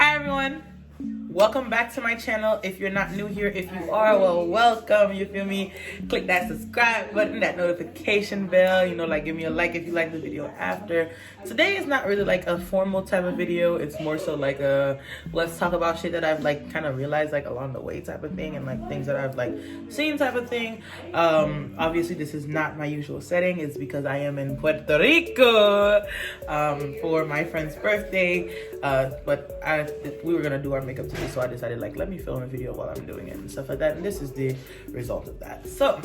Hi everyone, welcome back to my channel. If you're not new here, if you are, well, welcome. You feel me? Click that subscribe button, that notification bell, like give me a like if you like the video after. Today is not really like a formal type of video. It's more so like a let's talk about shit that I've like kind of realized like along the way type of thing, and like things that I've like seen type of thing. Obviously this is not my usual setting. It's because I am in Puerto Rico for my friend's birthday, but we were gonna do our makeup today, so I decided like let me film a video while I'm doing it and stuff like that, and this is the result of that. So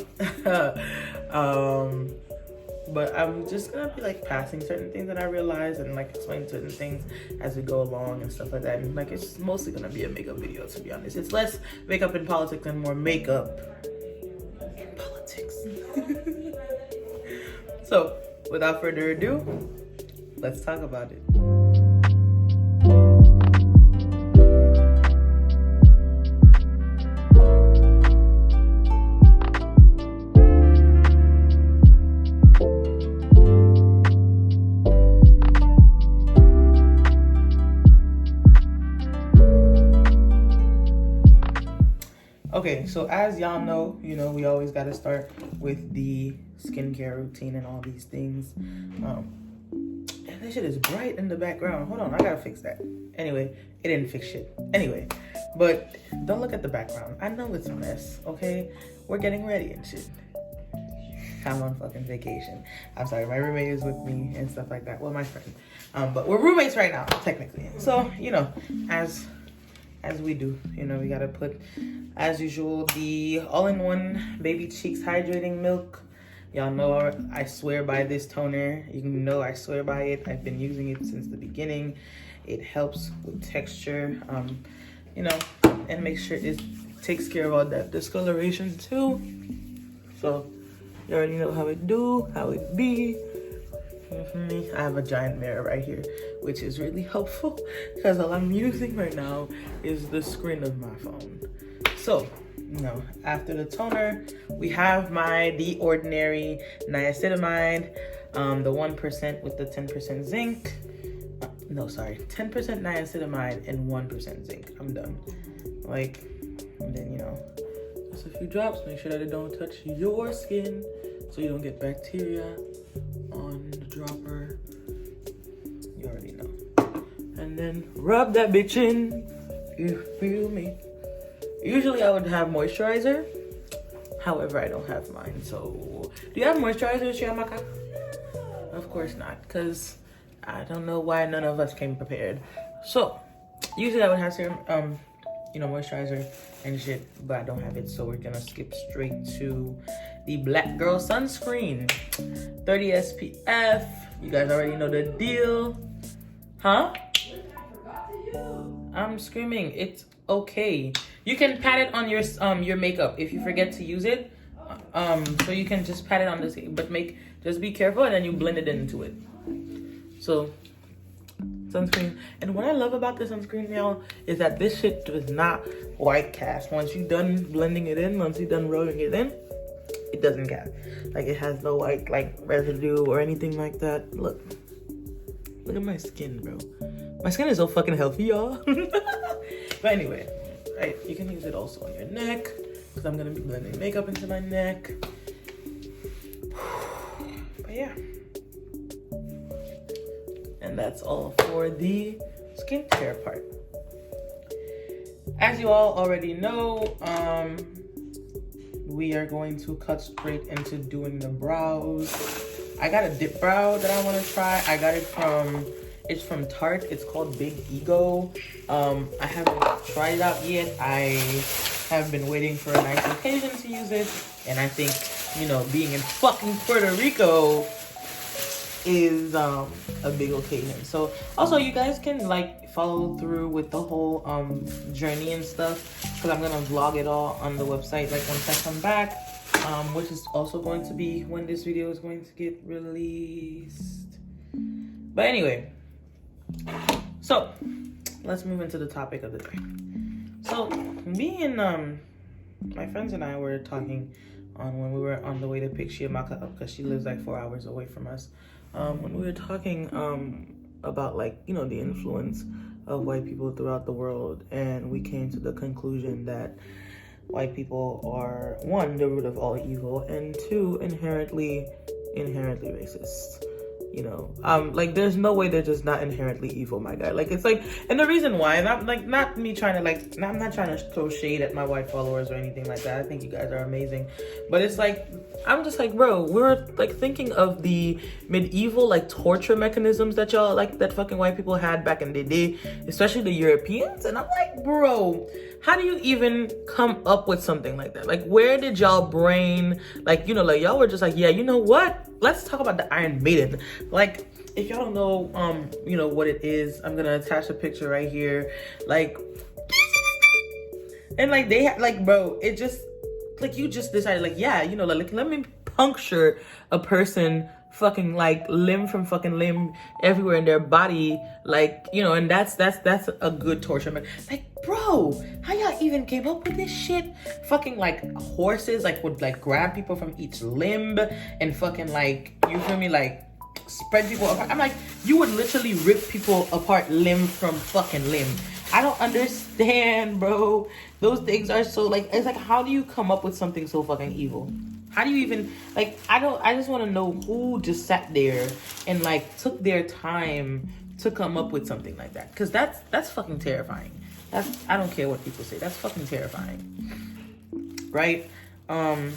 but I'm just gonna be like passing certain things that I realized and like explain certain things as we go along and stuff like that. And like it's mostly gonna be a makeup video, to be honest. It's less makeup and politics and more makeup and politics. So without further ado, let's talk about it. Okay, so as y'all know, we always got to start with the skincare routine and all these things. And this shit is bright in the background. Hold on, I gotta fix that. Anyway, it didn't fix shit. Anyway, but don't look at the background. I know it's a mess, okay? We're getting ready and shit. I'm on fucking vacation. I'm sorry, my roommate is with me and stuff like that. Well, my friend. But we're roommates right now, technically. So, as we do, we gotta put, as usual, the all-in-one Baby Cheeks hydrating milk. Y'all know I swear by this toner. You know I swear by it. I've been using it since the beginning. It helps with texture, and make sure it takes care of all that discoloration too. So you already know how it do, how it be. I have a giant mirror right here, which is really helpful because all I'm using right now is the screen of my phone. So, after the toner, we have The Ordinary niacinamide, the 1% with the 10% zinc. 10% niacinamide and 1% zinc. I'm done. And then, just a few drops. Make sure that it don't touch your skin so you don't get bacteria on the dropper. You already know. And then rub that bitch in. You feel me? Usually I would have moisturizer. However, I don't have mine. So, do you have moisturizer, Chiamaka? Of course not, because I don't know why none of us came prepared. So, usually I would have serum, moisturizer and shit, but I don't have it, so we're gonna skip straight to the Black Girl Sunscreen. 30 SPF. You guys already know the deal. Huh? I'm screaming. It's okay. You can pat it on your makeup if you forget to use it. So you can just pat it on this, but just be careful and then you blend it into it. So sunscreen. And what I love about this sunscreen, y'all, is that this shit does not white cast. Once you're done blending it in, once you're done rolling it in, it doesn't cast. Like, it has no white residue or anything like that. Look at my skin, bro. My skin is so fucking healthy, y'all. But anyway, right, you can use it also on your neck, because I'm gonna be blending makeup into my neck. But yeah. And that's all for the skincare part. As you all already know, we are going to cut straight into doing the brows. I got a dip brow that I want to try. I got it it's from Tarte. It's called Big Ego. I haven't tried it out yet. I have been waiting for a nice occasion to use it. And I think, being in fucking Puerto Rico is a big occasion. So also you guys can follow through with the whole journey and stuff, because I'm gonna vlog it all on the website once I come back, which is also going to be when this video is going to get released. But anyway, so let's move into the topic of the day. So me and my friends and I were talking when we were on the way to pick Chiamaka up, because she lives 4 hours away from us. When we were talking about the influence of white people throughout the world, and we came to the conclusion that white people are, one, the root of all evil, and two, inherently racist. You know, like, there's no way they're just not inherently evil, my guy. Like, it's like, and the reason why, and I'm like, not me trying to, like, I'm not trying to throw shade at my white followers or anything like that. I think you guys are amazing, but it's like, I'm just like, bro, we're like thinking of the medieval like torture mechanisms that y'all, like, that fucking white people had back in the day, especially the Europeans, and I'm like, bro, how do you even come up with something like that? Like, where did y'all brain, like, you know, like, y'all were just like, yeah, you know what? Let's talk about the Iron Maiden. Like, if y'all don't know, you know, what it is, I'm gonna attach a picture right here. Like, and like, they had, like, bro, it just, like, you just decided, like, yeah, you know, like, let me puncture a person fucking, like, limb from fucking limb everywhere in their body, like, you know, and that's a good torture. Like, bro, how y'all even came up with this shit? Fucking, like, horses, like, would, like, grab people from each limb and fucking, like, you feel me, like, spread people apart. I'm like, you would literally rip people apart limb from fucking limb. I don't understand, bro. Those things are so, like, it's like, how do you come up with something so fucking evil? How do you even, like, I just want to know who just sat there and, like, took their time to come up with something like that. Because that's fucking terrifying. I don't care what people say. That's fucking terrifying. Right? And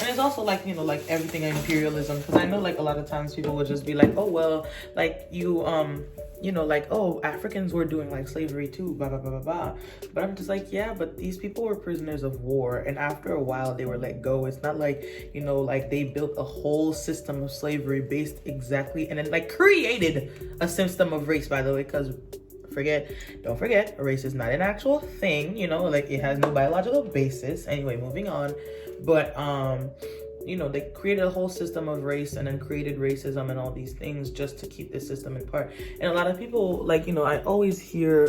it's also, like, you know, like, everything imperialism. Because I know, like, a lot of times people would just be like, oh, well, like, you know, like, oh, Africans were doing, like, slavery too, blah, blah, blah, blah, blah. But I'm just like, yeah, but these people were prisoners of war. And after a while, they were let go. It's not like, you know, like, they built a whole system of slavery based exactly, and then, like, created a system of race, by the way, because don't forget, race is not an actual thing, you know, like, it has no biological basis. Anyway, moving on. But, you know, they created a whole system of race and then created racism and all these things just to keep the system in part. And a lot of people, like, you know, I always hear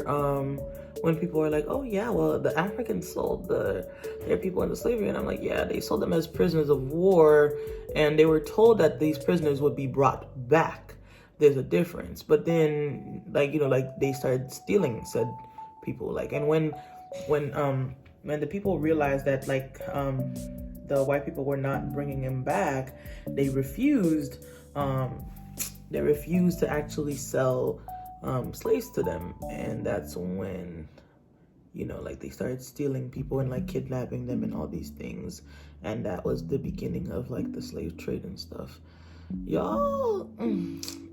when people are like, oh yeah, well, the Africans sold their people into slavery. And I'm like, yeah, they sold them as prisoners of war, and they were told that these prisoners would be brought back. There's a difference. But then, like, you know, like, they started stealing said people, like, and when the people realized that, like, the white people were not bringing him back, they refused to actually sell slaves to them. And that's when, you know, like, they started stealing people and, like, kidnapping them and all these things. And that was the beginning of, like, the slave trade and stuff. Y'all,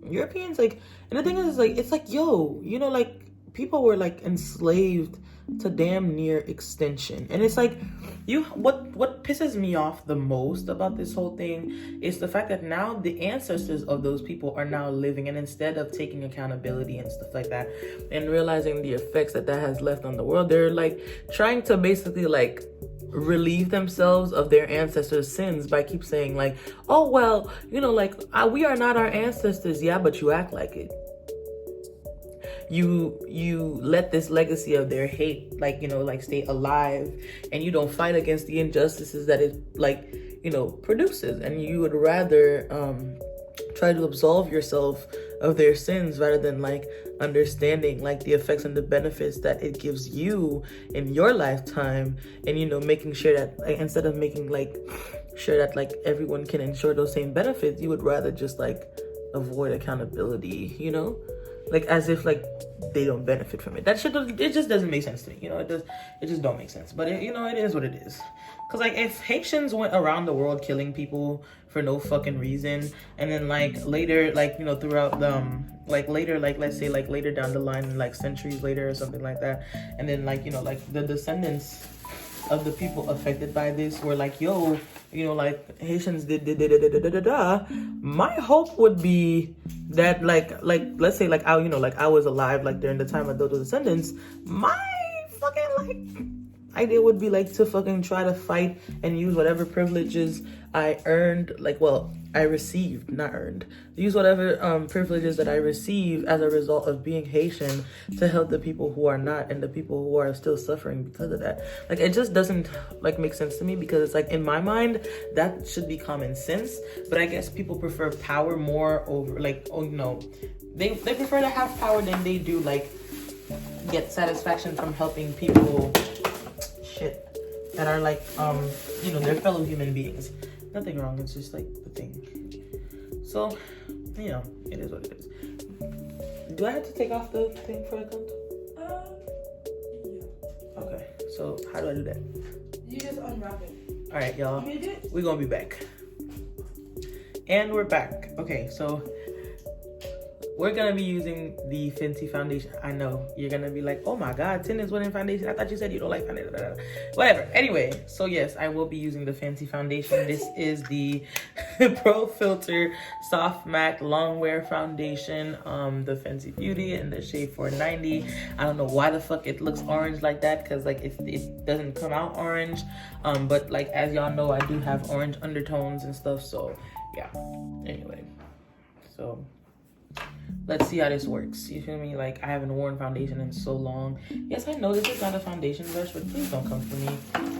Europeans, like, and the thing is, like, it's like, yo, you know, like, people were, like, enslaved to damn near extinction. And it's like, what pisses me off the most about this whole thing is the fact that now the ancestors of those people are now living, and instead of taking accountability and stuff like that and realizing the effects that has left on the world, they're, like, trying to basically, like, relieve themselves of their ancestors' sins by keep saying, like, oh, well, you know, like, we are not our ancestors. Yeah, but you act like it. You let this legacy of their hate, like, you know, like, stay alive, and you don't fight against the injustices that it, like, you know, produces. And you would rather try to absolve yourself of their sins rather than, like, understanding, like, the effects and the benefits that it gives you in your lifetime. And, you know, making sure that, like, instead of making, like, sure that, like, everyone can ensure those same benefits, you would rather just, like, avoid accountability, you know, like, as if, like, they don't benefit from it. That shit, it just doesn't make sense to me, you know. It just don't make sense. But you know, it is what it is. Because, like, if Haitians went around the world killing people for no fucking reason, and then, like, later, like, you know, throughout like, later, like, let's say, like, later down the line, like, centuries later or something like that, and then, like, you know, like, the descendants of the people affected by this were like, yo, you know, like, Haitians did my hope would be that, like, let's say, like, I, you know, like, I was alive, like, during the time of those descendants, my fucking, like, idea would be, like, to fucking try to fight and use whatever privileges I earned, like, well, I received, not earned, use whatever privileges that I receive as a result of being Haitian to help the people who are not, and the people who are still suffering because of that. Like, it just doesn't, like, make sense to me, because it's like, in my mind, that should be common sense. But I guess people prefer power more over, like, oh, you know, they prefer to have power than they do like get satisfaction from helping people that are like you know, their fellow human beings. Nothing wrong, it's just like the thing. So, you know, it is what it is. Do I have to take off the thing for account? Yeah. Okay, so how do I do that? You just unwrap it. All right, y'all, we're gonna be back. And we're back. Okay, so we're gonna be using the Fenty foundation. I know you're gonna be like, oh my god, 10 is winning foundation. I thought you said you don't like foundation. Whatever. Anyway, so yes, I will be using the Fenty foundation. This is the Pro Filter Soft Matte Long Wear Foundation, the Fenty Beauty in the shade 490. I don't know why the fuck it looks orange like that, because like it doesn't come out orange. But like, as y'all know, I do have orange undertones and stuff. So yeah. Anyway, so let's see how this works. You feel me? Like, I haven't worn foundation in so long. Yes, I know this is not a foundation brush, but please don't come for me.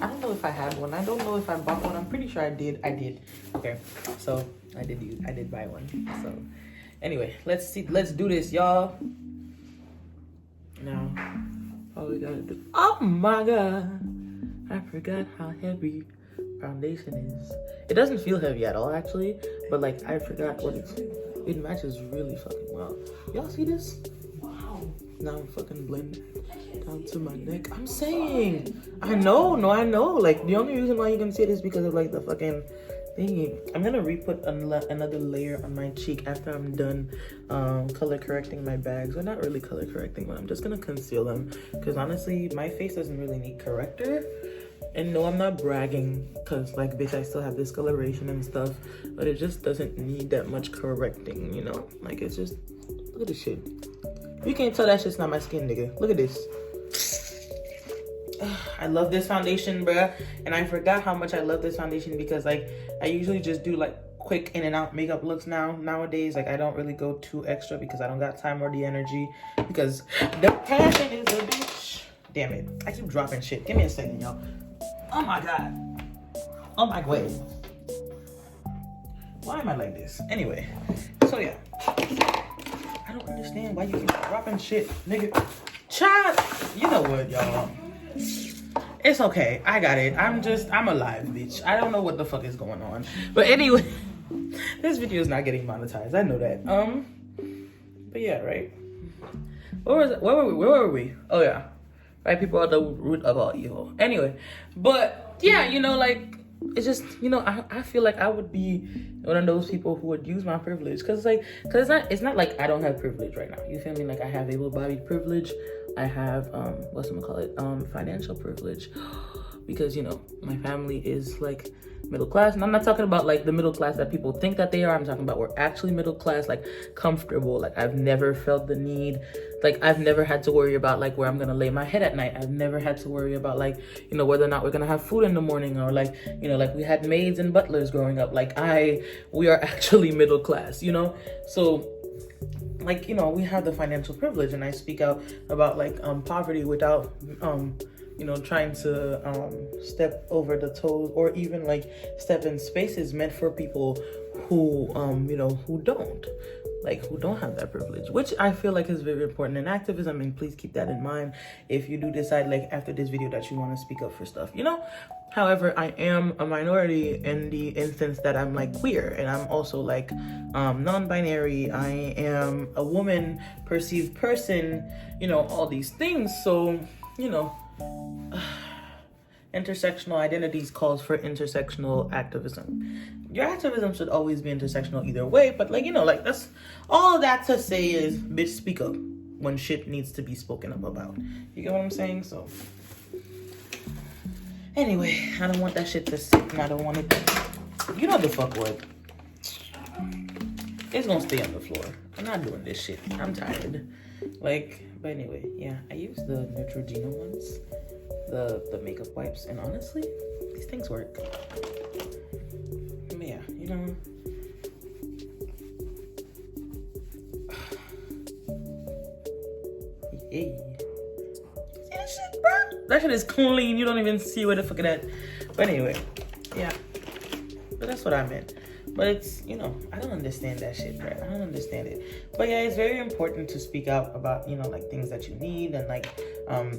I don't know if I had one. I don't know if I bought one. I'm pretty sure I did. I did. Okay, so I did buy one. So anyway, let's do this, y'all. Now, all we gotta do. Oh my god, I forgot how heavy foundation is. It doesn't feel heavy at all, actually, but like, I forgot what it matches really fucking well. Y'all see this? Wow. Now I'm fucking blending down to my neck. I'm saying, I know. Like, the only reason why you can see it is because of like the fucking thingy. I'm gonna re-put another layer on my cheek after I'm done color correcting my bags. Well, not really color correcting, but I'm just gonna conceal them, because honestly, my face doesn't really need corrector. And no, I'm not bragging, because like, bitch, I still have discoloration and stuff, but it just doesn't need that much correcting, you know? Like, it's just, look at this shit. You can't tell that shit's not my skin, nigga. Look at this. I love this foundation, bruh. And I forgot how much I love this foundation, because like, I usually just do like quick in and out makeup looks nowadays. Like, I don't really go too extra because I don't got time or the energy, because the passion is a bitch. Damn it, I keep dropping shit. Give me a second, y'all. Oh my god. Oh my god. Why am I like this? Anyway, so yeah. I don't understand why you keep dropping shit, nigga. Child, you know what, y'all? It's okay. I got it. I'm alive, bitch. I don't know what the fuck is going on. But anyway, this video is not getting monetized. I know that. But yeah, right? Where were we? Oh yeah. Right, people are the root of all evil. Anyway, but yeah, you know, like, it's just, you know, I feel like I would be one of those people who would use my privilege, because it's not like I don't have privilege right now. You feel me? Like, I have able-bodied privilege. I have financial privilege, because, you know, my family is like middle class, and I'm not talking about like the middle class that people think that they are. I'm talking about we're actually middle class, like comfortable. Like, I've never felt the need, like I've never had to worry about like where I'm gonna lay my head at night. I've never had to worry about like, you know, whether or not we're gonna have food in the morning, or like, you know, like we had maids and butlers growing up. Like, we are actually middle class, you know? So like, you know, we have the financial privilege, and I speak out about like poverty without you know, trying to step over the toes, or even like step in spaces meant for people who you know, who don't have that privilege, which I feel like is very important in activism. And please keep that in mind if you do decide like after this video that you want to speak up for stuff, you know. However, I am a minority in the instance that I'm like queer, and I'm also like non-binary. I am a woman, perceived person, you know, all these things. So, you know, intersectional identities calls for intersectional activism. Your activism should always be intersectional either way, but like, you know, like, that's all that to say is, bitch, speak up when shit needs to be spoken up about. You get what I'm saying? So anyway, I don't want that shit to sit, and I don't want it to, you know, the fuck what, it's gonna stay on the floor. I'm not doing this shit. I'm tired. Like, but anyway, yeah, I use the Neutrogena ones, the makeup wipes, and honestly, these things work. But yeah, you know, hey, see that shit, bro? That shit is clean. You don't even see where the fuck it at. But anyway, yeah, but that's what I meant. But it's, you know, I don't understand that shit, right? I don't understand it. But yeah, it's very important to speak out about, you know, like things that you need and like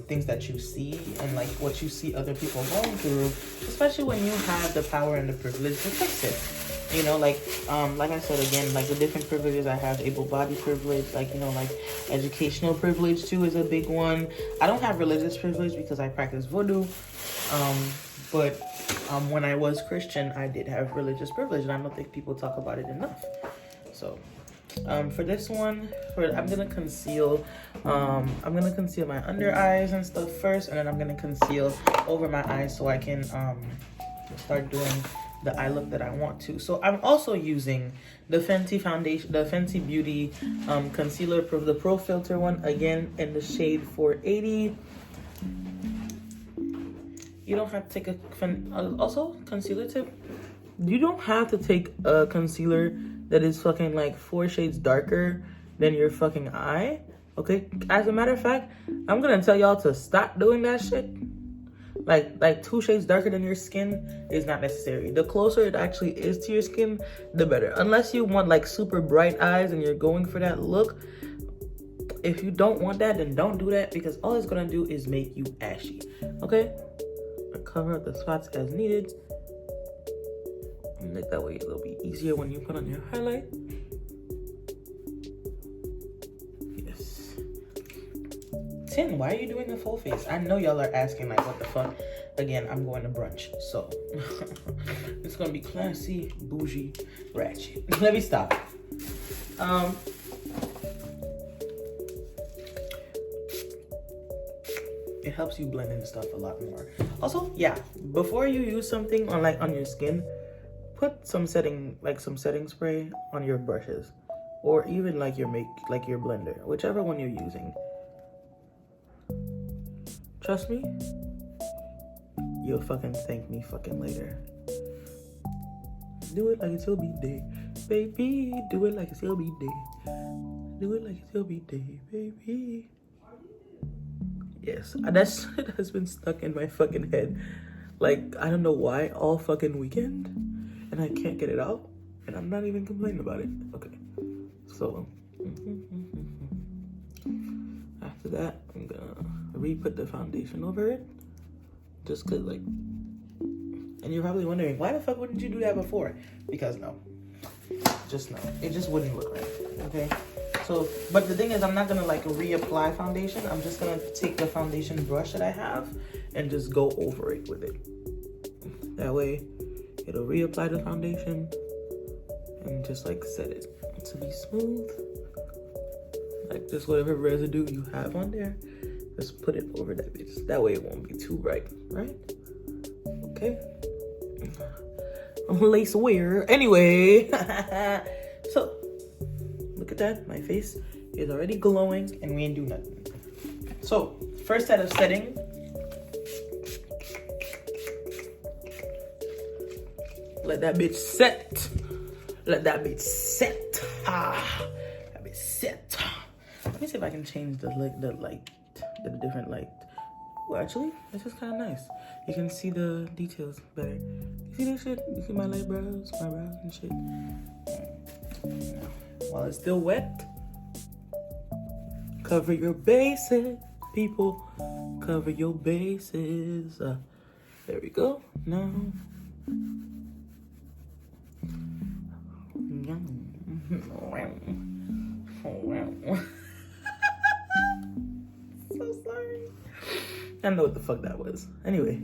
things that you see and like what you see other people going through, especially when you have the power and the privilege to fix it. You know, like I said again, like the different privileges I have, able-bodied privilege, like, you know, like educational privilege too is a big one. I don't have religious privilege because I practice voodoo. But when I was Christian, I did have religious privilege, and I don't think people talk about it enough. So, for this one, I'm gonna conceal my under eyes and stuff first, and then I'm gonna conceal over my eyes so I can start doing the eye look that I want to. So I'm also using the Fenty foundation, the Fenty Beauty concealer, the Pro Filter one, again in the shade 480. You don't have to take also concealer tip. You don't have to take a concealer that is fucking like 4 shades darker than your fucking eye. Okay. As a matter of fact, I'm gonna tell y'all to stop doing that shit. Like 2 shades darker than your skin is not necessary. The closer it actually is to your skin, the better. Unless you want like super bright eyes and you're going for that look. If you don't want that, then don't do that, because all it's gonna do is make you ashy. Okay. Cover up the spots as needed, and that way it'll be easier when you put on your highlight. Yes. Tin, why are you doing a full face? I know y'all are asking like, what the fuck? Again, I'm going to brunch, so it's gonna be classy, bougie, ratchet. Let me stop. It helps you blend in stuff a lot more. Also, yeah, before you use something on your skin, put some setting spray on your brushes, or even like your blender, whichever one you're using. Trust me, you'll fucking thank me fucking later. Do it like it's your B-day, baby. Do it like it's your B-day. Do it like it's your B-day, baby. Yes, that shit has been stuck in my fucking head. Like, I don't know why, all fucking weekend. And I can't get it out. And I'm not even complaining about it. Okay. So, after that, I'm gonna re-put the foundation over it. Just cause, like, and you're probably wondering, why the fuck wouldn't you do that before? Because no. Just no. It just wouldn't look right. Okay? So, but the thing is, I'm not gonna like reapply foundation. I'm just gonna take the foundation brush that I have and just go over it with it. That way, it'll reapply the foundation and just like set it to be smooth. Like just whatever residue you have on there, just put it over that bitch. That way it won't be too bright, right? Okay. Lace wear. Anyway, so. Look at that, my face is already glowing and we ain't do nothing. So, first set of setting. Let that bitch set. Let that bitch set. That bitch set. Let me see if I can change the different light. Well, actually, this is kind of nice. You can see the details better. You see that shit? You see my light brows, and shit. While it's still wet, cover your bases, people. Cover your bases. There we go. Now. So sorry. I don't know what the fuck that was. Anyway.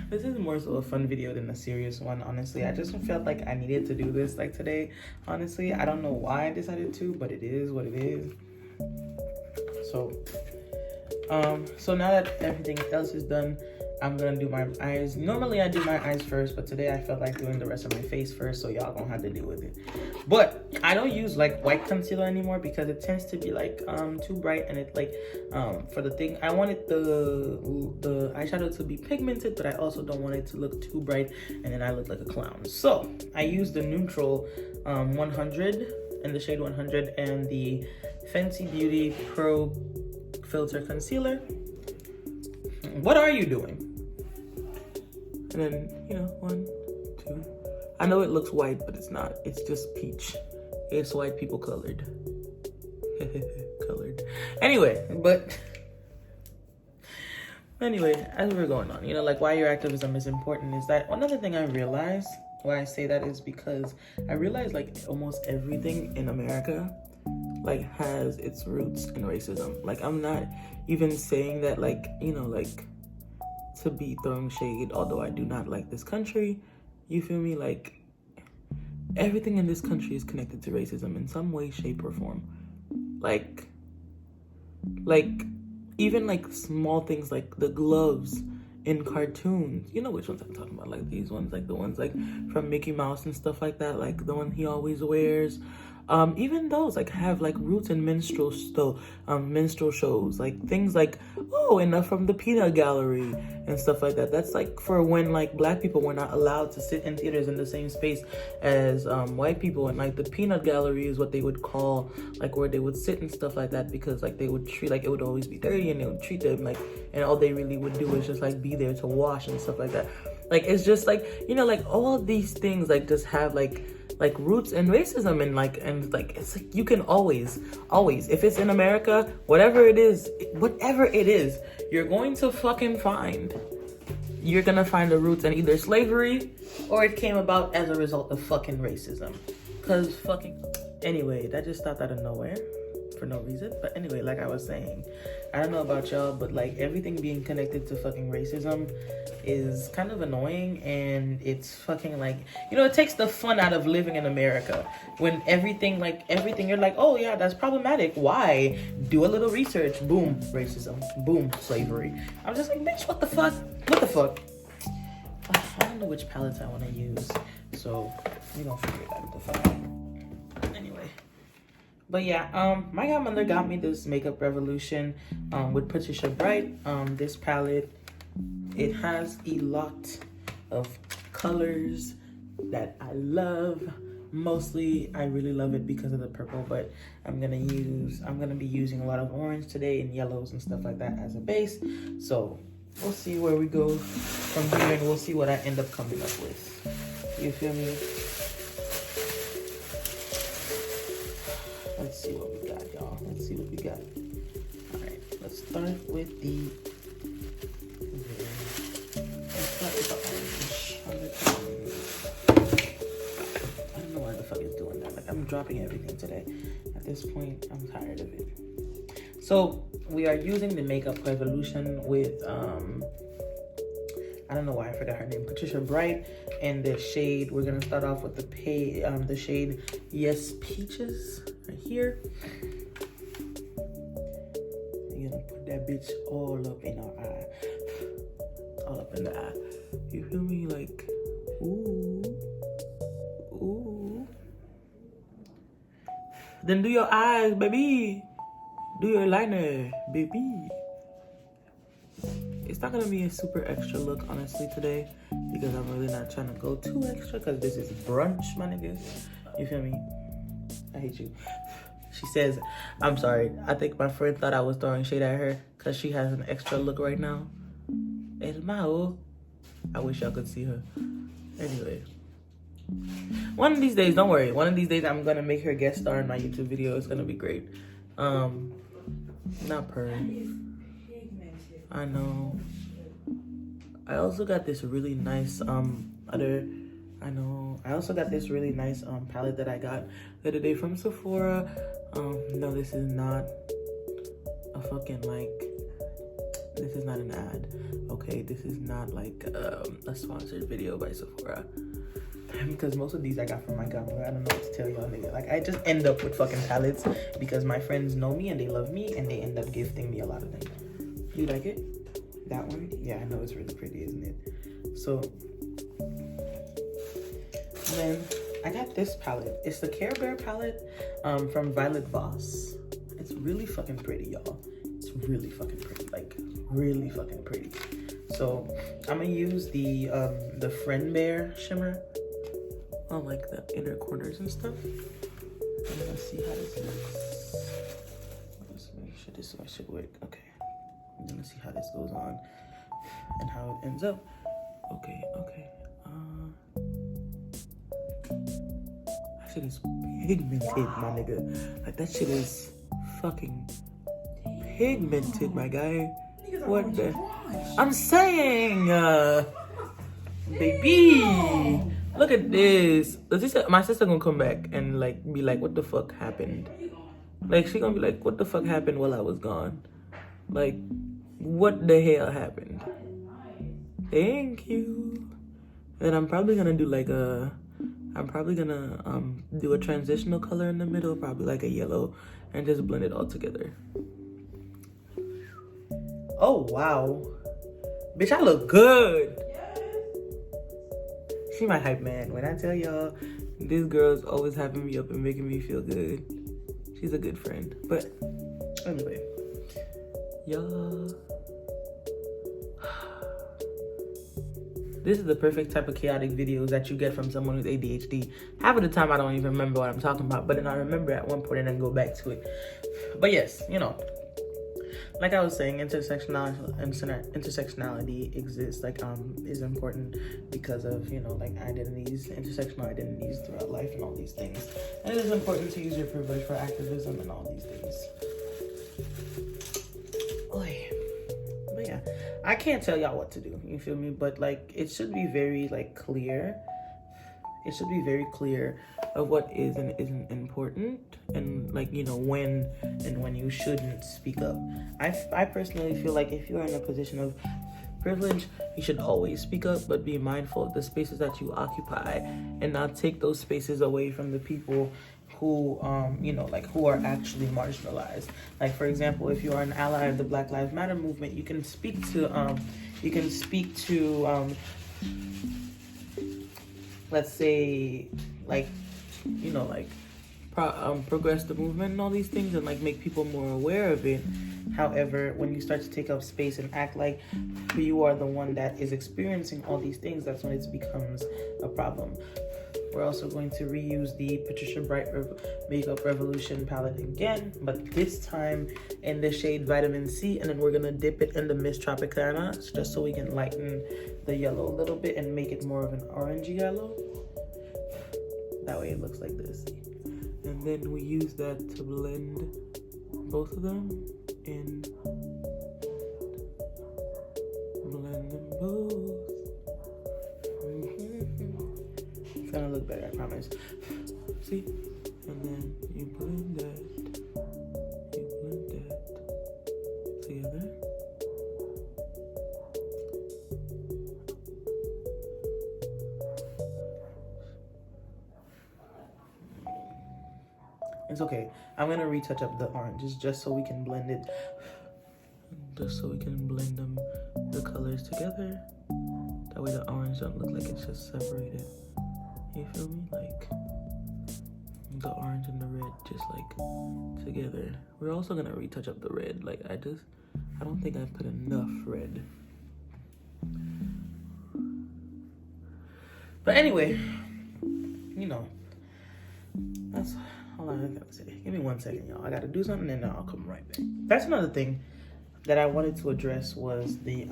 This is more so a fun video than a serious one, honestly. I just felt like I needed to do this like today. Honestly, I don't know why I decided to, but it is what it is. So now that everything else is done, I'm gonna do my eyes. Normally I do my eyes first, but today I felt like doing the rest of my face first, so y'all gonna have to deal with it. But I don't use like white concealer anymore because it tends to be like too bright, and it like for the thing I wanted the eyeshadow to be pigmented, but I also don't want it to look too bright and then I look like a clown. So I use the neutral 100 in the shade 100 and the Fenty Beauty Pro Filter Concealer. What are you doing? And then, you know, 1, 2. I know it looks white, but it's not. It's just peach. It's white people colored. Colored. Anyway, as we're going on, you know, like why your activism is important is that another thing I realized, why I say that is because I realized like almost everything in America like has its roots in racism. Like I'm not even saying that like, you know, like to be throwing shade, although I do not like this country, you feel me? Like everything in this country is connected to racism in some way, shape, or form. Like even like small things like the gloves in cartoons. You know which ones I'm talking about, like these ones, like the ones like from Mickey Mouse and stuff like that, like the one he always wears. Even those like have like roots in minstrel shows, like things like and from the peanut gallery and stuff like that. That's like for when like black people were not allowed to sit in theaters in the same space as white people, and like the peanut gallery is what they would call like where they would sit and stuff like that, because like they would treat like it would always be dirty, and they would treat them like, and all they really would do is just like be there to wash and stuff like that. Like it's just like, you know, like all of these things like just have like roots in racism, and like it's like you can always if it's in America, whatever it is, you're going to fucking find the roots in either slavery or it came about as a result of fucking racism. Cause fucking anyway, that just stopped out of nowhere for no reason. But anyway, like I was saying, I don't know about y'all, but like everything being connected to fucking racism is kind of annoying, and it's fucking like, you know, it takes the fun out of living in America when everything you're like, oh yeah, that's problematic. Why? Do a little research. Boom, racism. Boom, slavery. I'm just like, bitch, what the fuck? I don't know which palettes I want to use, so we gonna figure that out. The fuck. Anyway. But yeah, my godmother got me this Makeup Revolution with Patricia Bright. This palette, it has a lot of colors that I love. Mostly, I really love it because of the purple, but I'm gonna be using a lot of orange today and yellows and stuff like that as a base. So we'll see where we go from here, and we'll see what I end up coming up with. You feel me? Let's see what we got, y'all. Let's see what we got. All right, let's start with the orange. I don't know why the fuck it's doing that. Like, I'm dropping everything today. At this point, I'm tired of it. So we are using the Makeup Revolution with I don't know why I forgot her name, Patricia Bright, and the shade. We're gonna start off with the shade Yes Peaches right here. You're gonna put that bitch all up in our eye, all up in the eye. You feel me? Like, ooh. Then do your eyes, baby. Do your liner, baby. It's not gonna be a super extra look, honestly, today, because I'm really not trying to go too extra, because this is brunch, my niggas. You feel me? I hate you. She says, I'm sorry, I think my friend thought I was throwing shade at her because she has an extra look right now. El Mao. I wish y'all could see her. Anyway. One of these days, don't worry. One of these days, I'm gonna make her guest star in my YouTube video. It's gonna be great. Not purring. I know. I also got this really nice I also got this really nice palette that I got the other day from Sephora. No, this is not a fucking this is not an ad. Okay, this is not like a sponsored video by Sephora. Because most of these I got from my godmother. I don't know what to tell y'all, nigga. Like, I just end up with fucking palettes because my friends know me and they love me and they end up gifting me a lot of them. You like it? That one? Yeah, I know it's really pretty, isn't it? So, then I got this palette. It's the Care Bear palette from Violet Voss. It's really fucking pretty, y'all. It's really fucking pretty, like really fucking pretty. So I'm gonna use the Friend Bear shimmer on like the inner corners and stuff. I'm gonna see how this looks. Let's make sure this one should work. Okay. I'm gonna see how this goes on and how it ends up. Okay. shit is pigmented, my nigga. Like, that shit is fucking pigmented, my guy. What the? I'm saying, baby, look at this. My sister gonna come back and like be like, what the fuck happened? Like, she gonna be like, what the fuck happened while I was gone? Like, what the hell happened? Thank you. Then I'm probably gonna do like do a transitional color in the middle, probably like a yellow, and just blend it all together. Oh, wow. Bitch, I look good. She my hype man. When I tell y'all, this girl's always having me up and making me feel good. She's a good friend. But anyway, y'all, this is the perfect type of chaotic videos that you get from someone with ADHD. Half of the time I don't even remember what I'm talking about, but then I remember at one point and then go back to it. But yes, you know, like I was saying, intersectionality exists, like, is important because of, you know, like, identities, intersectional identities throughout life and all these things. And it is important to use your privilege for activism and all these things. Oy. But yeah, I can't tell y'all what to do, you feel me? But, like, it should be very, like, clear. It should be very clear of what is and isn't important, and, like, you know, when and when you shouldn't speak up. I personally feel like if you are in a position of privilege, you should always speak up, but be mindful of the spaces that you occupy and not take those spaces away from the people who, you know, like, who are actually marginalized. Like, for example, if you are an ally of the Black Lives Matter movement, you can speak to, let's say, like, you know, like, progress the movement and all these things, and, like, make people more aware of it. However, when you start to take up space and act like you are the one that is experiencing all these things, that's when it becomes a problem. We're also going to reuse the Patricia Bright Makeup Revolution palette again, but this time in the shade Vitamin C, and then we're gonna dip it in the Miss Tropicana just so we can lighten the yellow a little bit and make it more of an orangey yellow. That way it looks like this. And then we use that to blend both of them in. Blend them both. It's gonna look better, I promise. See? And then you blend that together. It's okay. I'm gonna retouch up the oranges just so we can blend it. Just so we can blend them, the colors together. That way the orange don't look like it's just separated. You feel me? Like, the orange and the red just, like, together. We're also gonna retouch up the red. Like, I don't think I put enough red. But anyway, you know, that's all I gotta say. Give me 1 second, y'all. I gotta do something and then I'll come right back. That's another thing that I wanted to address was the,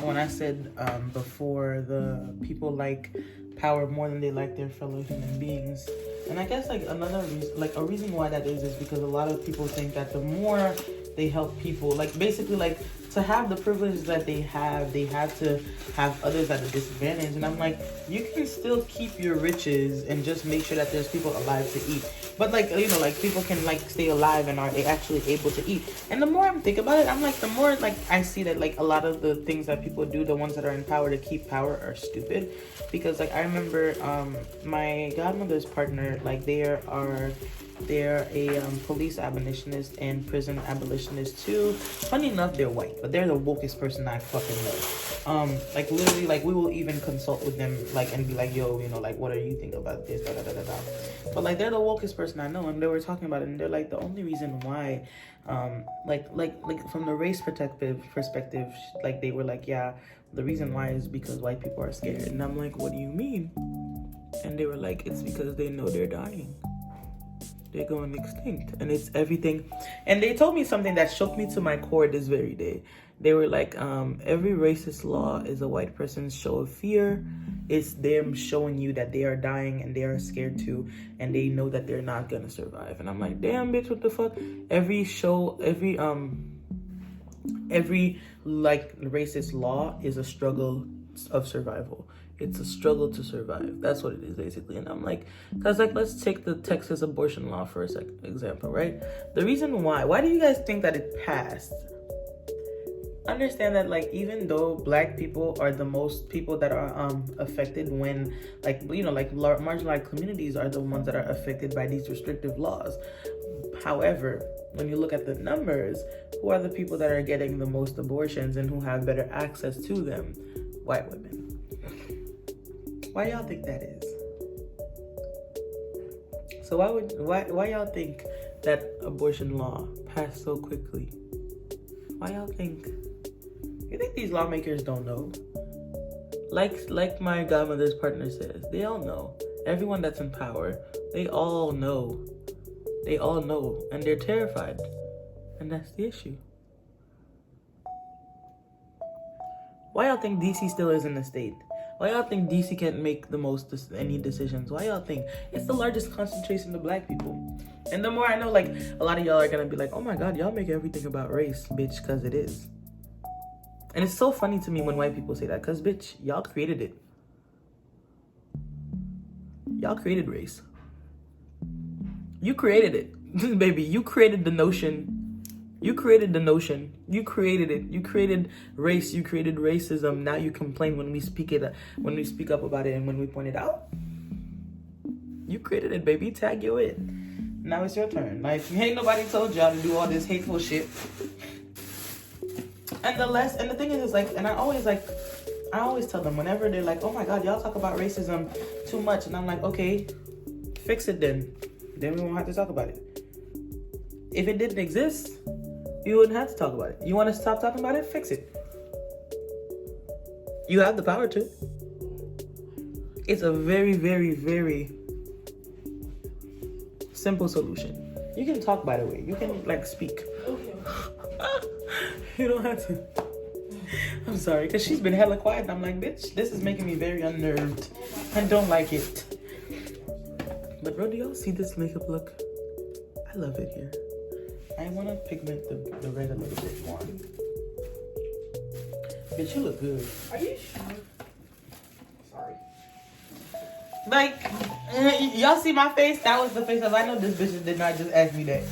when I said before, the people like power more than they like their fellow human beings. And I guess, like, another reason, like, a reason why that is because a lot of people think that the more they help people, like, basically, like, to have the privilege that they have to have others at a disadvantage. And I'm like, you can still keep your riches and just make sure that there's people alive to eat. But, like, you know, like, people can, like, stay alive and are actually able to eat. And the more I'm thinking about it, I'm like, the more, like, I see that, like, a lot of the things that people do, the ones that are in power to keep power, are stupid. Because, like, I remember my godmother's partner, like, they're a police abolitionist and prison abolitionist too. Funny enough, they're white, but they're the wokest person I fucking know. Like, literally, like, we will even consult with them, like, and be like, yo, you know, like, what do you think about this, da da da da da. But, like, they're the wokest person I know, and they were talking about it, and they're like, the only reason why, like from the race perspective, like, they were like, yeah, the reason why is because white people are scared. And I'm like, what do you mean? And they were like, it's because they know they're dying. they're going extinct. And it's everything. And they told me something that shook me to my core this very day. They were like, every racist law is a white person's show of fear. It's them showing you that they are dying and they are scared too, and they know that they're not gonna survive. And I'm like, damn, bitch, what the fuck? Every like racist law is a struggle of survival. It's a struggle to survive. That's what it is basically. And I'm like, cause like, let's take the Texas abortion law for example, right? The reason why do you guys think that it passed? Understand that, like, even though black people are the most people that are affected when, like, you know, like marginalized communities are the ones that are affected by these restrictive laws. However, when you look at the numbers, who are the people that are getting the most abortions and who have better access to them? White women. Why y'all think that is? So why y'all think that abortion law passed so quickly? Why y'all think? You think these lawmakers don't know? Like my godmother's partner says, they all know. Everyone that's in power, they all know. They all know, and they're terrified. And that's the issue. Why y'all think DC still isn't a state? Why y'all think DC can't make the most any decisions? Why y'all think it's the largest concentration of black people? And the more I know, like, a lot of y'all are gonna be like, oh my God, y'all make everything about race, bitch, because it is. And it's so funny to me when white people say that, because, bitch, y'all created it. Y'all created race. You created it. Baby, you created the notion. You created the notion. You created it. You created race. You created racism. Now you complain when we speak up about it and when we point it out. You created it, baby. Tag you in. Now it's your turn. Like, ain't nobody told y'all to do all this hateful shit. And the thing is like, and I always tell them whenever they're like, oh my God, y'all talk about racism too much. And I'm like, okay, fix it then. Then we won't have to talk about it. If it didn't exist, you wouldn't have to talk about it. You want to stop talking about it? Fix it. You have the power to. It's a very, very, very simple solution. You can talk, by the way. You can, like, speak. You don't have to. I'm sorry, because she's been hella quiet. And I'm like, bitch, this is making me very unnerved. I don't like it. But bro, do y'all see this makeup look? I love it here. I want to pigment the red a little bit more. Bitch, you look good. Are you sure? Sorry. Like, y'all see my face? That was the face of, I know this bitch did not just ask me that.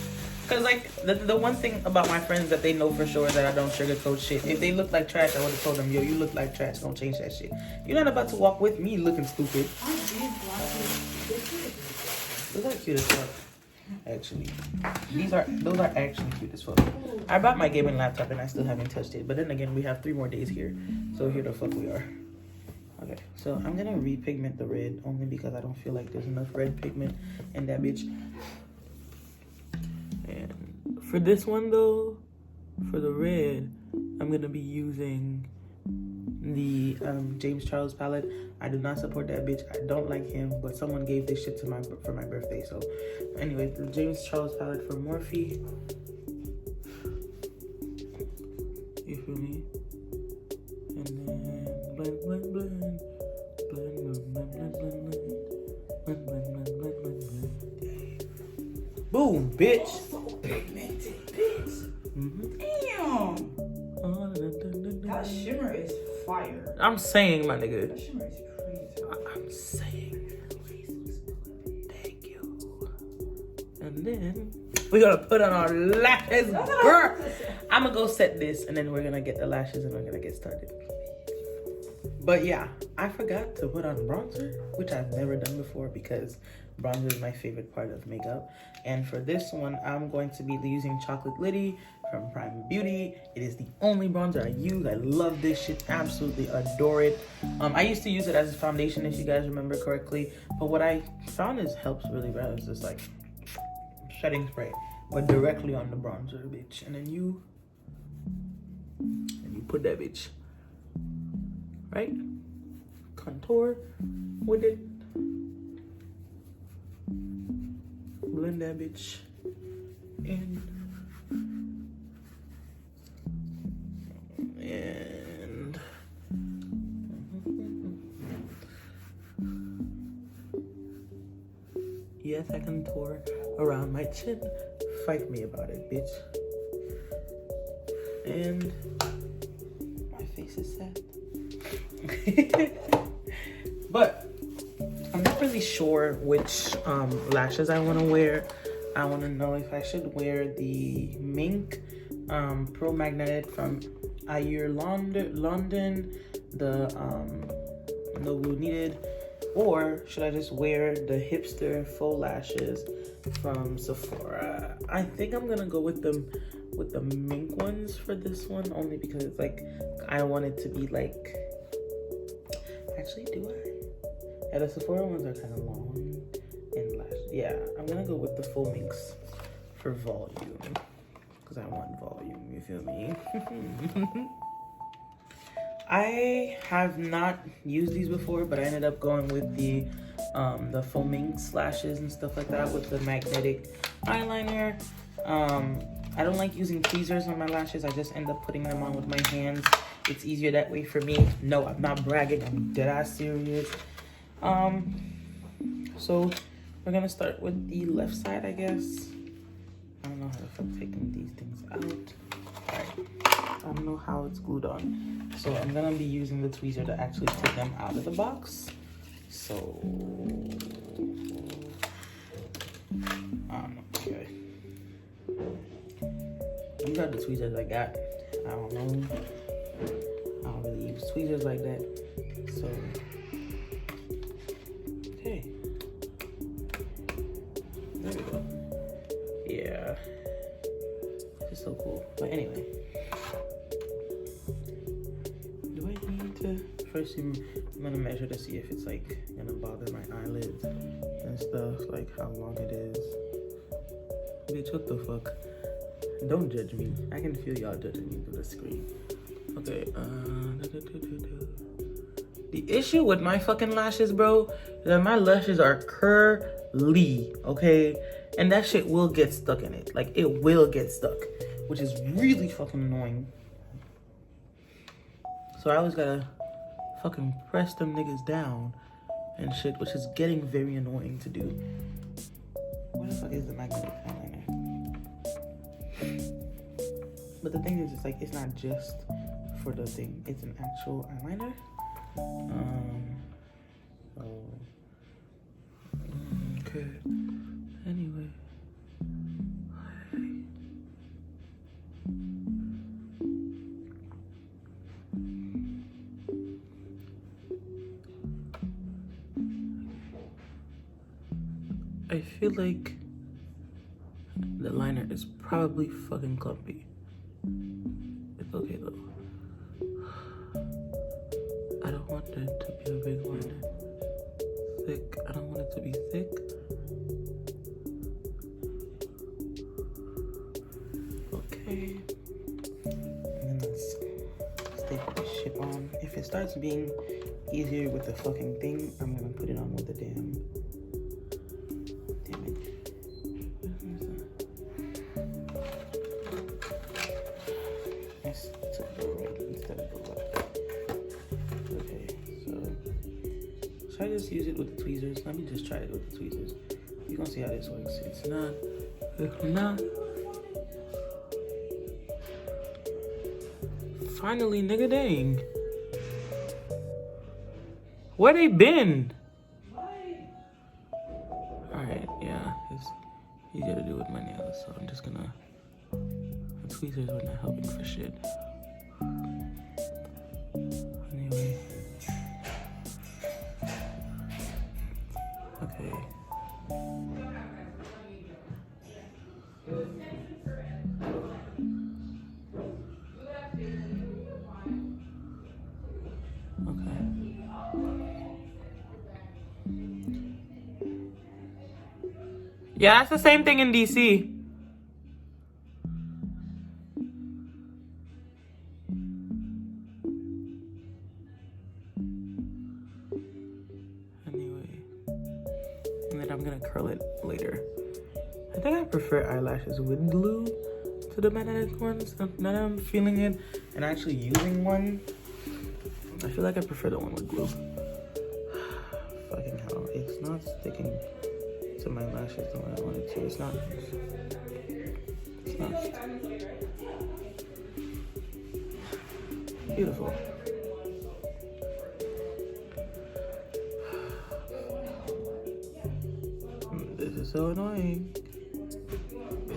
Because, like, the one thing about my friends that they know for sure is that I don't sugarcoat shit. If they look like trash, I would have told them, yo, you look like trash. Don't change that shit. You're not about to walk with me looking stupid. Those are cute as fuck. Actually, those are actually cute as fuck. I bought my gaming laptop and I still haven't touched it. But then again, we have 3 more days here. So here the fuck we are. Okay, so I'm gonna repigment the red only because I don't feel like there's enough red pigment in that bitch. And for this one though, for the red, I'm gonna be using the James Charles palette. I do not support that bitch. I don't like him, but someone gave this shit to for my birthday. So anyway, the James Charles palette for Morphe. You feel me? And then blend, blend, blend. Blend, blend, blend, blend, blend, blend. Blend, blend, blend, blend, blend, blend. Boom, bitch. Damn. That shimmer is fire. I'm saying, my nigga. That shimmer is crazy. I'm saying. Thank you. And then we're gonna put on our lashes. Girl, I'm gonna go set this and then we're gonna get the lashes and we're gonna get started. But yeah, I forgot to put on bronzer, which I've never done before because bronzer is my favorite part of makeup. And for this one, I'm going to be using Chocolate Liddy from Prime Beauty. It is the only bronzer I use. I love this shit. Absolutely adore it. I used to use it as a foundation, if you guys remember correctly. But what I found is helps really well is just like setting spray, but directly on the bronzer, bitch. And then you put that bitch right, contour with it. blend that bitch in. And yes, I contour around my chin. Fight me about it, bitch. And my face is set. But I'm not really sure which lashes I want to wear. I want to know if I should wear the Mink Pro Magnetic from Ayur London, the No Glue Needed, or should I just wear the hipster faux lashes from Sephora? I think I'm gonna go with the Mink ones for this one, only because like I want it to be like. Actually, do I? Yeah, the Sephora ones are kind of long and lash. Yeah, I'm gonna go with the faux minks for volume because I want volume. You feel me? I have not used these before, but I ended up going with the faux minks lashes and stuff like that with the magnetic eyeliner. I don't like using tweezers on my lashes. I just end up putting them on with my hands. It's easier that way for me. No, I'm not bragging. I'm dead ass serious. So we're gonna start with the left side, I guess. I don't know how the fuck taking these things out. Alright. I don't know how it's glued on. So I'm gonna be using the tweezer to actually take them out of the box. So okay. These are the tweezers I got. I don't know. I don't really use tweezers like that. So okay. There we go. Yeah. This is so cool. But anyway. Do I need to first I'm gonna measure to see if it's like gonna bother my eyelids and stuff, like how long it is. Bitch, what the fuck? Don't judge me. I can feel y'all judging me through the screen. Okay, the issue with my fucking lashes, bro, is that my lashes are curly, okay? And that shit will get stuck in it. Like, it will get stuck, which is really fucking annoying. So I always gotta fucking press them niggas down and shit, which is getting very annoying to do. What the fuck is the magnetic eyeliner? But the thing is, it's like, it's not just for the thing. It's an actual eyeliner. Okay. Anyway. I feel like the liner is probably fucking clumpy. It's okay though. I don't want it to be a big liner. Thick. I don't want it to be thick. Okay. And then let's stick this shit on. If it starts being easier with the fucking thing, I'm gonna put it on with the damn it. Let's take the right instead of the left. Okay, so should I just use it with the tweezers? Let me just try it with the tweezers. You're gonna see how this works. It's not. Finally, nigga, dang. Where they been? Alright, yeah, it's easier to do with my nails, so I'm just gonna. The tweezers were not helping for shit. Anyway. Okay. Okay. Yeah, that's the same thing in DC. Anyway. And then I'm gonna curl it later. think I prefer eyelashes with glue to the magnetic ones. Now that I'm feeling it and actually using one, I feel like I prefer the one with glue. Fucking hell, it's not sticking to my lashes the way I want it to. It's not. Beautiful. This is so annoying.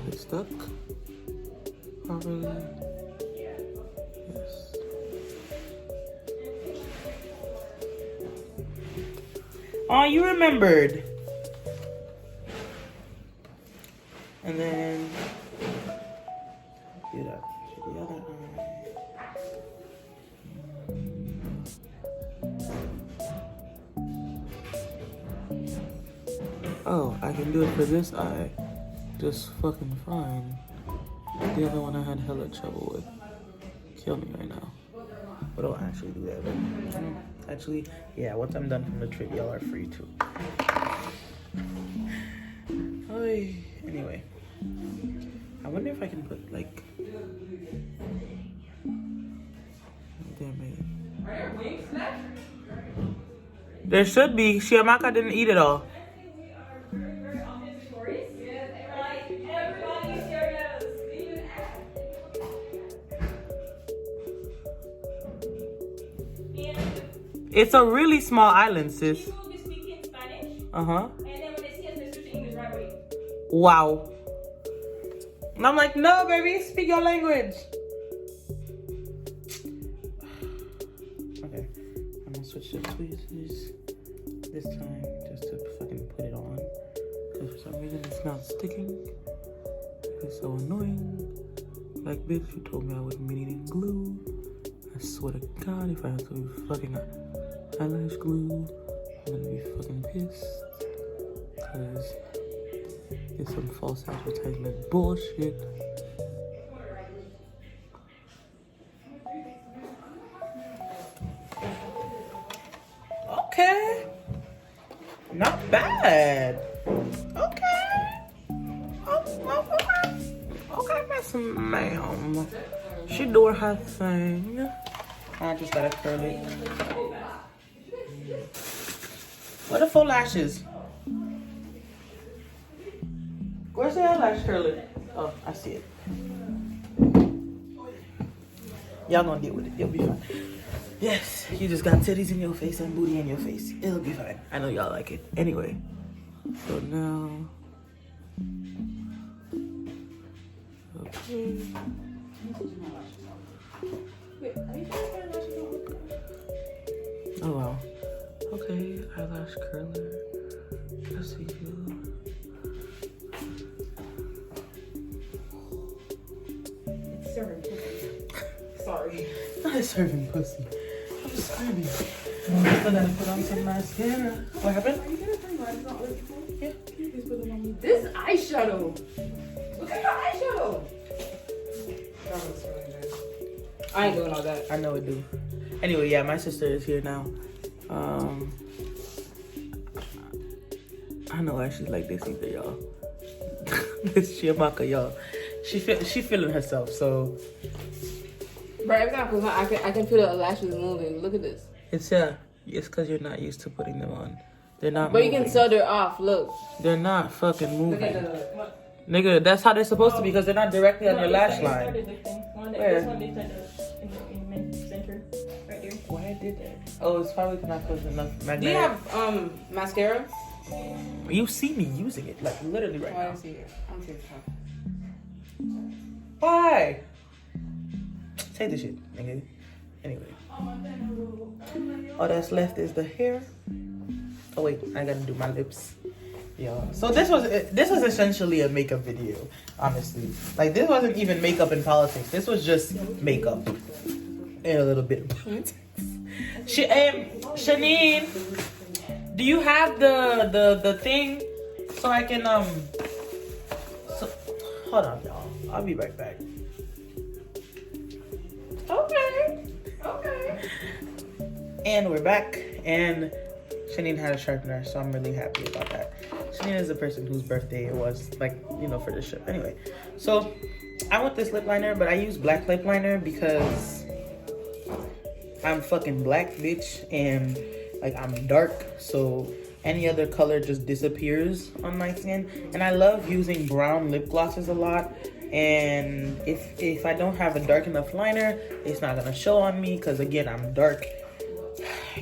Is it stuck? Properly? Yes. Oh, you remembered. And then do that to the other eye. Oh, I can do it for this eye just fucking fine. The other one I had hella trouble with. Kill me right now. But I'll actually do that. Actually, yeah, once I'm done from the trip, y'all are free too. Anyway, I wonder if I can put like. Damn it. Are there wings left? There should be. Shiamaka didn't eat it all. It's a really small island, sis. People will be speaking Spanish. Uh-huh. And then when they see us, they switch to English right away. Wow. And I'm like, no, baby, speak your language. Okay. I'm gonna switch to tweezers this time just to fucking put it on. Because for some reason it's not sticking. It's so annoying. Like, bitch, you told me I wouldn't be needing glue. I swear to God, if I have to be fucking eyelash glue, I'm gonna be fucking pissed. Because it's some false advertisement bullshit. Okay. Not bad. Okay. Okay, Miss Ma'am. She doing her thing. I just gotta curl it. What are faux lashes? Where's the eyelash curler? Oh, I see it. Y'all gonna deal with it. It'll be fine. Yes, you just got titties in your face and booty in your face. It'll be fine. I know y'all like it. Anyway, so now. Okay. Oh wow. Okay, eyelash curler. I see you. It's serving pussy. Sorry. Not serving pussy. I'm screaming. I still gotta put on some mascara. What happened? Are you gonna turn lights not working? Yeah. You just put them on me. This eyeshadow. Look at your eyeshadow. That looks really good. I ain't doing all that. I know it do. Anyway, yeah, my sister is here now. I know why she's like this either, y'all. This Shiamaka, y'all. She feeling herself, so. But every time I put on, I can feel the lashes moving. Look at this. It's because you're not used to putting them on. They're not. But moving. you can tell they're off. Look. They're not fucking moving. Look at the. Nigga, that's how they're supposed to be because they're not directly on your lash line. Where? This one they started in the center, right there. Why did that? Oh, it's probably because I put enough magnetic. Do you have mascara? You see me using it, like literally right Oh, I now. don't see it. I don't see it. Why? Say the shit, nigga. Anyway. All that's left is the hair. Oh wait, I gotta do my lips. Yeah. So this was essentially a makeup video, honestly. Like this wasn't even makeup and politics. This was just makeup and a little bit of politics. Shanine, do you have the thing so I can So, hold on, y'all. I'll be right back. Okay. And we're back. And Shanine had a sharpener, so I'm really happy about that. Shanina is the person whose birthday it was, like, you know, for this trip. Anyway, so I want this lip liner, but I use black lip liner because I'm fucking black, bitch, and like I'm dark, so any other color just disappears on my skin. And I love using brown lip glosses a lot. And if I don't have a dark enough liner, it's not gonna show on me because again, I'm dark.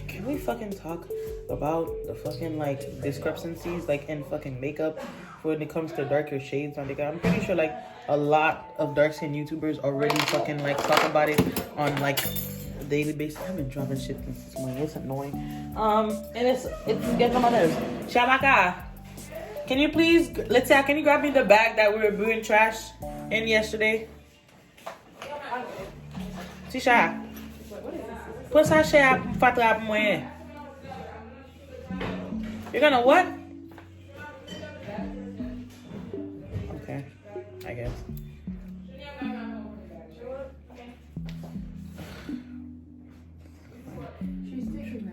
Can we fucking talk about the fucking like discrepancies like in fucking makeup when it comes to darker shades on the guy? I'm pretty sure like a lot of dark skin YouTubers already fucking like talk about it on like a daily basis. I've been dropping shit since this morning. It's annoying. And it's getting on my nerves. Shabaka, can you please, let's say, can you grab me the bag that we were doing trash in yesterday? Tisha. Put that shit up, fat up more. You're gonna what? Okay, I guess. She's taking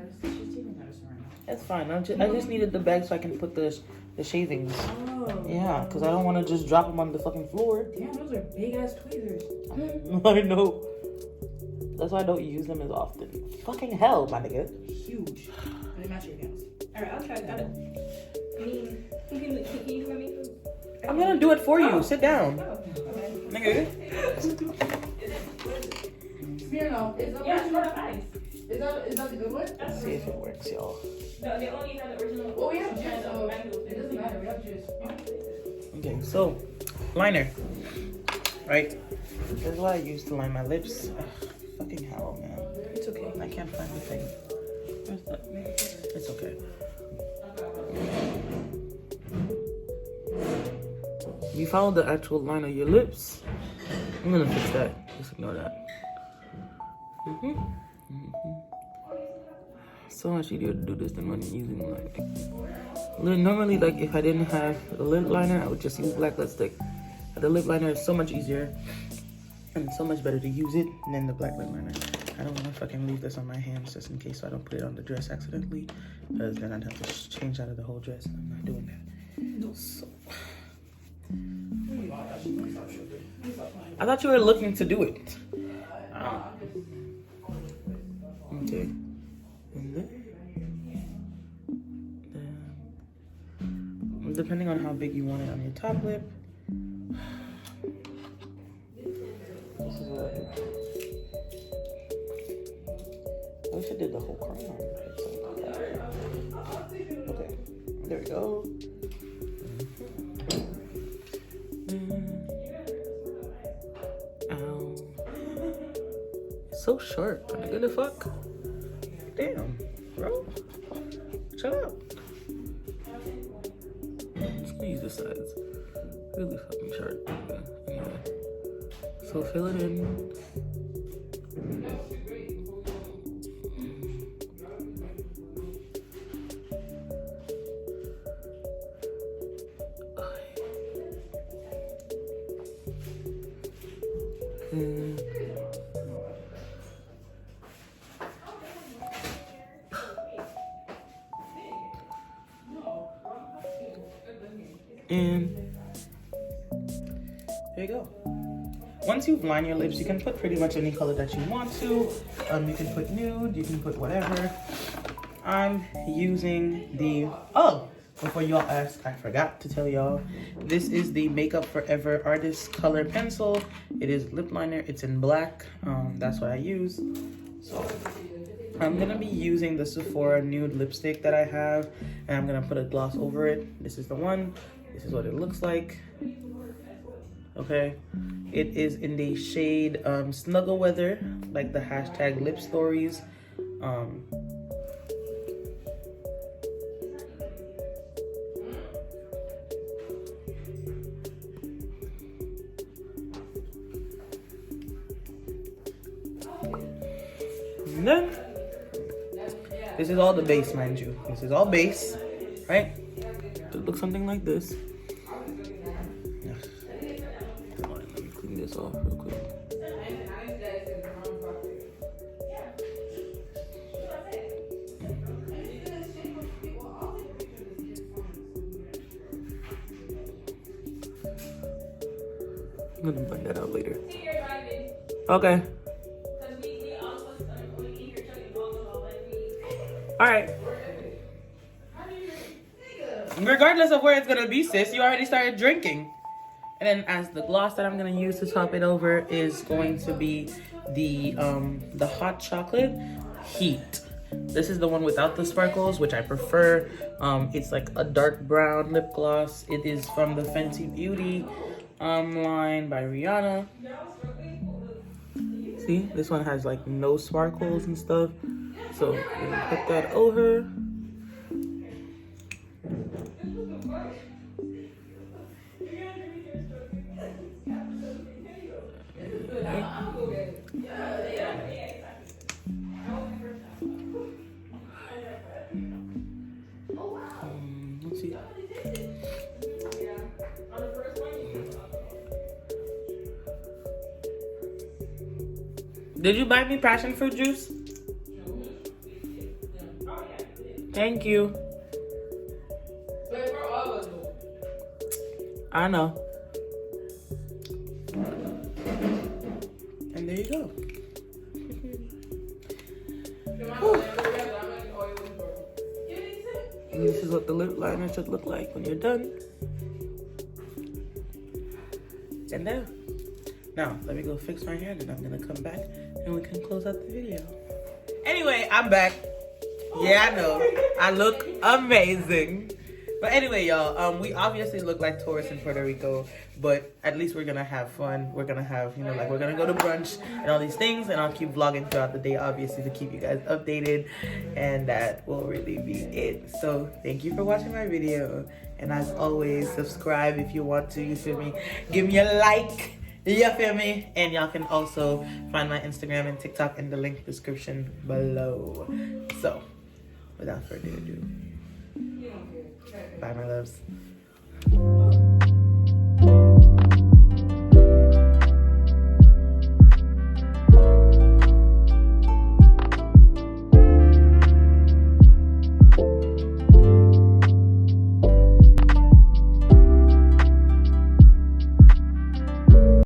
medicine right now. That's fine. I just needed the bag so I can put the shavings. Oh. Yeah, because I don't want to just drop them on the fucking floor. Damn, those are big ass tweezers. I know. That's why I don't use them as often. Fucking hell, my nigga. Huge. They match your nails. Alright, I'll try that. I mean, can you do it for me? I'm gonna do it for you. Sit down. Oh, okay. Nigga. Smirnoff. Is that Yeah, it's not ice. Is that the good one? Let's see if it works, y'all. No, they only have the original. Oh, we have juice, and, so mango it doesn't matter. We have juice. Okay, so liner. Right? This is what I use to line my lips. Ugh, fucking hell, man. It's okay. I can't find the thing. Where's the... It's okay. You found the actual line of your lips. I'm gonna fix that. Just ignore that. So much easier to do this than when using like. Normally, like if I didn't have a lip liner, I would just use black lipstick. But the lip liner is so much easier and so much better to use it than the black lip liner. I don't want to fucking leave this on my hands just in case so I don't put it on the dress accidentally, because then I'd have to change out of the whole dress, and I'm not doing that. So. I thought you were looking to do it. Okay. And then, depending on how big you want it on your top lip. This is what I do. I wish I did the whole crown. Okay, there we go. Ow. It's so sharp. What the fuck? Damn, bro. Shut up. Just gonna use the sides. Really fucking sharp. Okay. Anyway. So fill it in. And there you go. Once you've lined your lips, you can put pretty much any color that you want to. You can put nude, you can put whatever. I'm using the, before y'all ask, I forgot to tell y'all, this is the Makeup Forever Artist Color Pencil. It is lip liner, it's in black. That's what I use. So I'm gonna be using the Sephora nude lipstick that I have, and I'm gonna put a gloss over it. This is the one. This is what it looks like. Okay, it is in the shade Snuggle Weather, like the hashtag lip stories. And then this is all the base, mind you. This is all base, right? It looks something like this. Let me clean this off real quick. See, you're driving. Okay. Because we all supposed to only eat here chugging alcohol and we. All right. Regardless of where it's gonna be, sis, you already started drinking. And then as the gloss that I'm gonna use to top it over is going to be the hot chocolate heat. This is the one without the sparkles, which I prefer. It's like a dark brown lip gloss. It is from the Fenty Beauty line by Rihanna. See, this one has like no sparkles and stuff. So we're gonna put that over. Let's see. Did you buy me passion fruit juice? Thank you. I know. And there you go. And this is what the lip liner should look like when you're done. And there. Now, let me go fix my hair, and I'm gonna come back and we can close out the video. Anyway, I'm back. Yeah, I know. I look amazing. But anyway, y'all, we obviously look like tourists in Puerto Rico, but at least we're gonna have fun. We're gonna have, you know, like we're gonna go to brunch and all these things, and I'll keep vlogging throughout the day, obviously, to keep you guys updated, and that will really be it. So thank you for watching my video, and as always, subscribe if you want to, you feel me? Give me a like, you feel me? And y'all can also find my Instagram and TikTok in the link description below. So without further ado, bye, my loves.